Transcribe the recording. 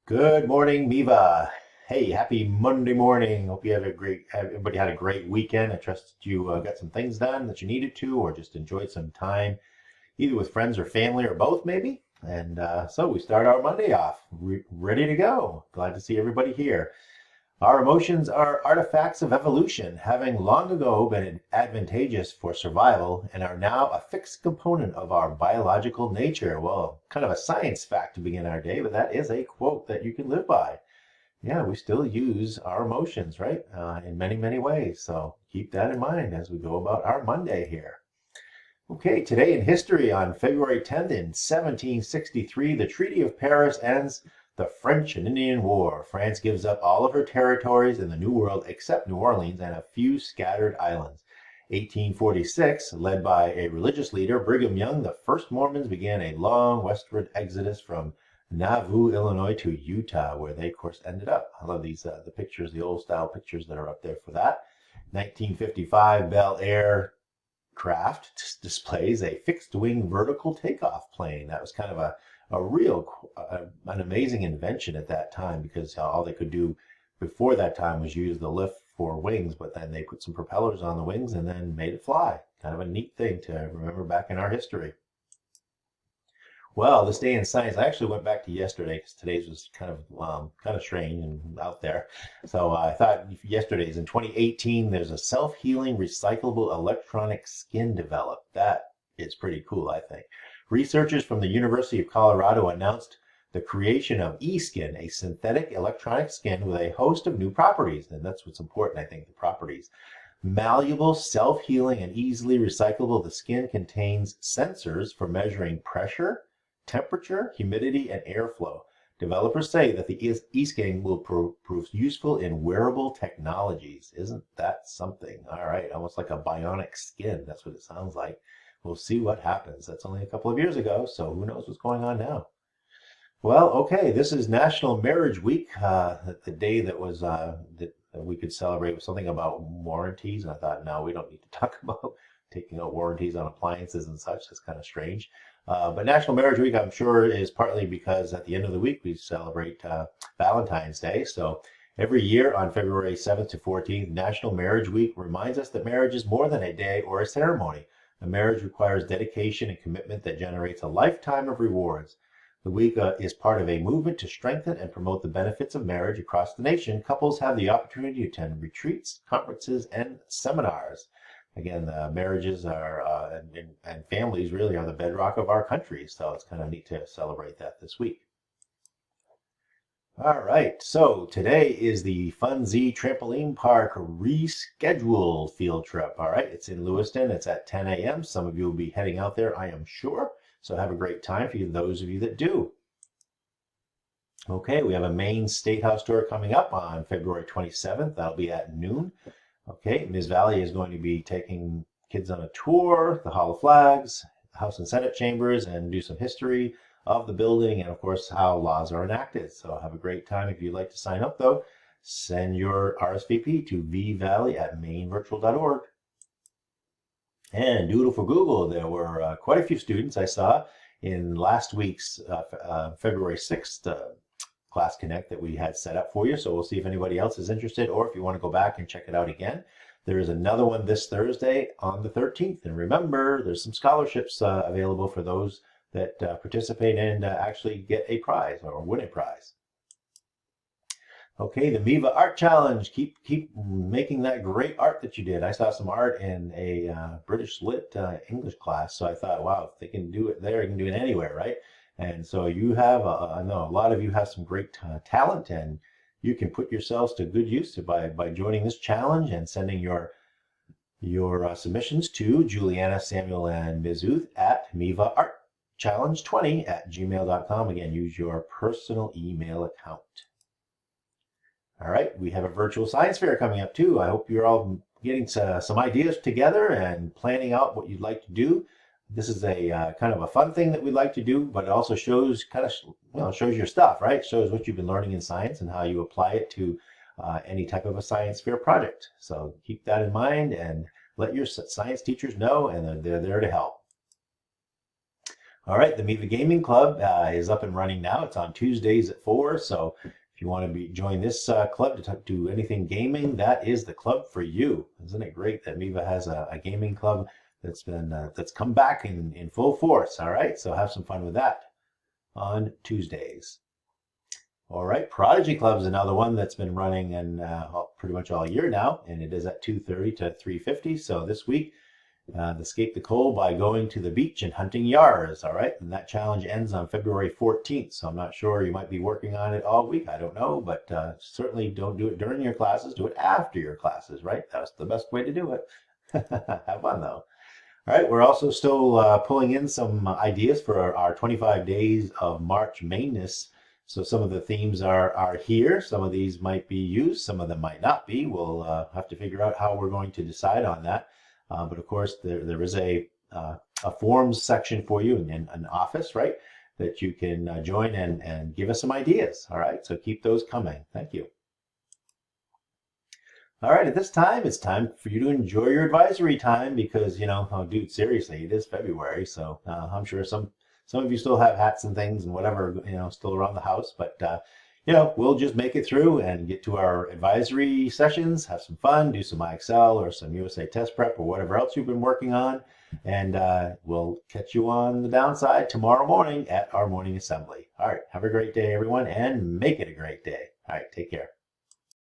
Good morning, Miva. Hey, happy Monday morning. Hope you have everybody had a great weekend. I trust that you got some things done that you needed to, or just enjoyed some time, either with friends or family, or both, maybe. And so we start our Monday off ready to go. Glad to see everybody here. Our emotions are artifacts of evolution, having long ago been advantageous for survival and are now a fixed component of our biological nature. Well, kind of a science fact to begin our day, but that is a quote that you can live by. Yeah, we still use our emotions, right? In many, many ways. So keep that in mind as we go about our Monday here. Okay, today in history on February 10th in 1763, the Treaty of Paris ends the French and Indian War. France gives up all of her territories in the New World except New Orleans and a few scattered islands. 1846, led by a religious leader, Brigham Young, the first Mormons began a long westward exodus from Nauvoo, Illinois to Utah, where they, of course, ended up. I love these, the pictures, the old style pictures that are up there for that. 1955, Bel Air craft displays a fixed wing vertical takeoff plane. That was kind of an amazing invention at that time because all they could do before that time was use the lift for wings, but then they put some propellers on the wings and then made it fly. Kind of a neat thing to remember back in our history. Well, this day in science, I actually went back to yesterday because today's was kind of strange and out there. So I thought yesterday's in 2018, there's a self-healing recyclable electronic skin developed. That is pretty cool, I think. Researchers from the University of Colorado announced the creation of eSkin, a synthetic electronic skin with a host of new properties. And that's what's important, I think, the properties. Malleable, self-healing, and easily recyclable, the skin contains sensors for measuring pressure, temperature, humidity, and airflow. Developers say that the e-skin will prove useful in wearable technologies. Isn't that something? All right, almost like a bionic skin. That's what it sounds like. We'll see what happens. That's only a couple of years ago, so who knows what's going on now. Well, okay, this is National Marriage Week, the day that was that we could celebrate with something about warranties. And I thought, no, we don't need to talk about taking out warranties on appliances and such. That's kind of strange. But National Marriage Week, I'm sure, is partly because at the end of the week we celebrate Valentine's Day. So every year on February 7th to 14th, National Marriage Week reminds us that marriage is more than a day or a ceremony. A marriage requires dedication and commitment that generates a lifetime of rewards. The week is part of a movement to strengthen and promote the benefits of marriage across the nation. Couples have the opportunity to attend retreats, conferences, and seminars. Again, marriages are and families really are the bedrock of our country, so it's kind of neat to celebrate that this week. All right, so today is the Fun Z Trampoline Park rescheduled field trip. All right, it's in Lewiston. It's at 10 a.m. Some of you will be heading out there, I am sure. So have a great time for you, those of you that do. Okay, we have a Maine State House tour coming up on February 27th. That'll be at noon. Okay, Ms. Valley is going to be taking kids on a tour, the Hall of Flags, House and Senate chambers, and do some history of the building and, of course, how laws are enacted. So have a great time. If you'd like to sign up, though, send your RSVP to vvalley@mainevirtual.org. And Doodle for Google, there were quite a few students I saw in last week's February 6th Class Connect that we had set up for you. So we'll see if anybody else is interested or if you want to go back and check it out again. There is another one this Thursday on the 13th. And remember, there's some scholarships available for those that participate and actually get a prize or win a prize. Okay, the Miva Art Challenge. Keep making that great art that you did. I saw some art in a British Lit English class, so I thought, wow, if they can do it there, they can do it anywhere, right? And so you have, I know a lot of you have some great talent, and you can put yourselves to good use by joining this challenge and sending your submissions to Juliana, Samuel, and Mizuth at mivaartchallenge20@gmail.com. Again, use your personal email account. All right, we have a virtual science fair coming up too. I hope you're all getting some ideas together and planning out what you'd like to do. This is a kind of a fun thing that we'd like to do, but it also shows shows your stuff, right? Shows what you've been learning in science and how you apply it to any type of a science fair project. So keep that in mind and let your science teachers know, and they're there to help. All right, the Miva Gaming Club is up and running now. It's on Tuesdays at 4. So if you want to join this club to do anything gaming, that is the club for you. Isn't it great that Miva has a gaming club that's come back in full force? All right, so have some fun with that on Tuesdays. All right, Prodigy Club is another one that's been running and pretty much all year now, and it is at 2:30 to 3:50. So this week, escape the cold by going to the beach and hunting yars. All right, and that challenge ends on February 14th. So I'm not sure, you might be working on it all week. I don't know, but certainly don't do it during your classes. Do it after your classes. Right, that's the best way to do it. Have fun though. All right, we're also still pulling in some ideas for our 25 days of March Mainness. So some of the themes are here. Some of these might be used, some of them might not be. We'll have to figure out how we're going to decide on that. But of course, there is a forums section for you in an office, right, that you can join and give us some ideas. All right, so keep those coming. Thank you. All right, at this time, it's time for you to enjoy your advisory time because, oh, dude, seriously, it is February. So I'm sure some of you still have hats and things and whatever, still around the house. But, we'll just make it through and get to our advisory sessions, have some fun, do some IXL or some USA test prep or whatever else you've been working on. And we'll catch you on the downside tomorrow morning at our morning assembly. All right, have a great day, everyone, and make it a great day. All right, take care.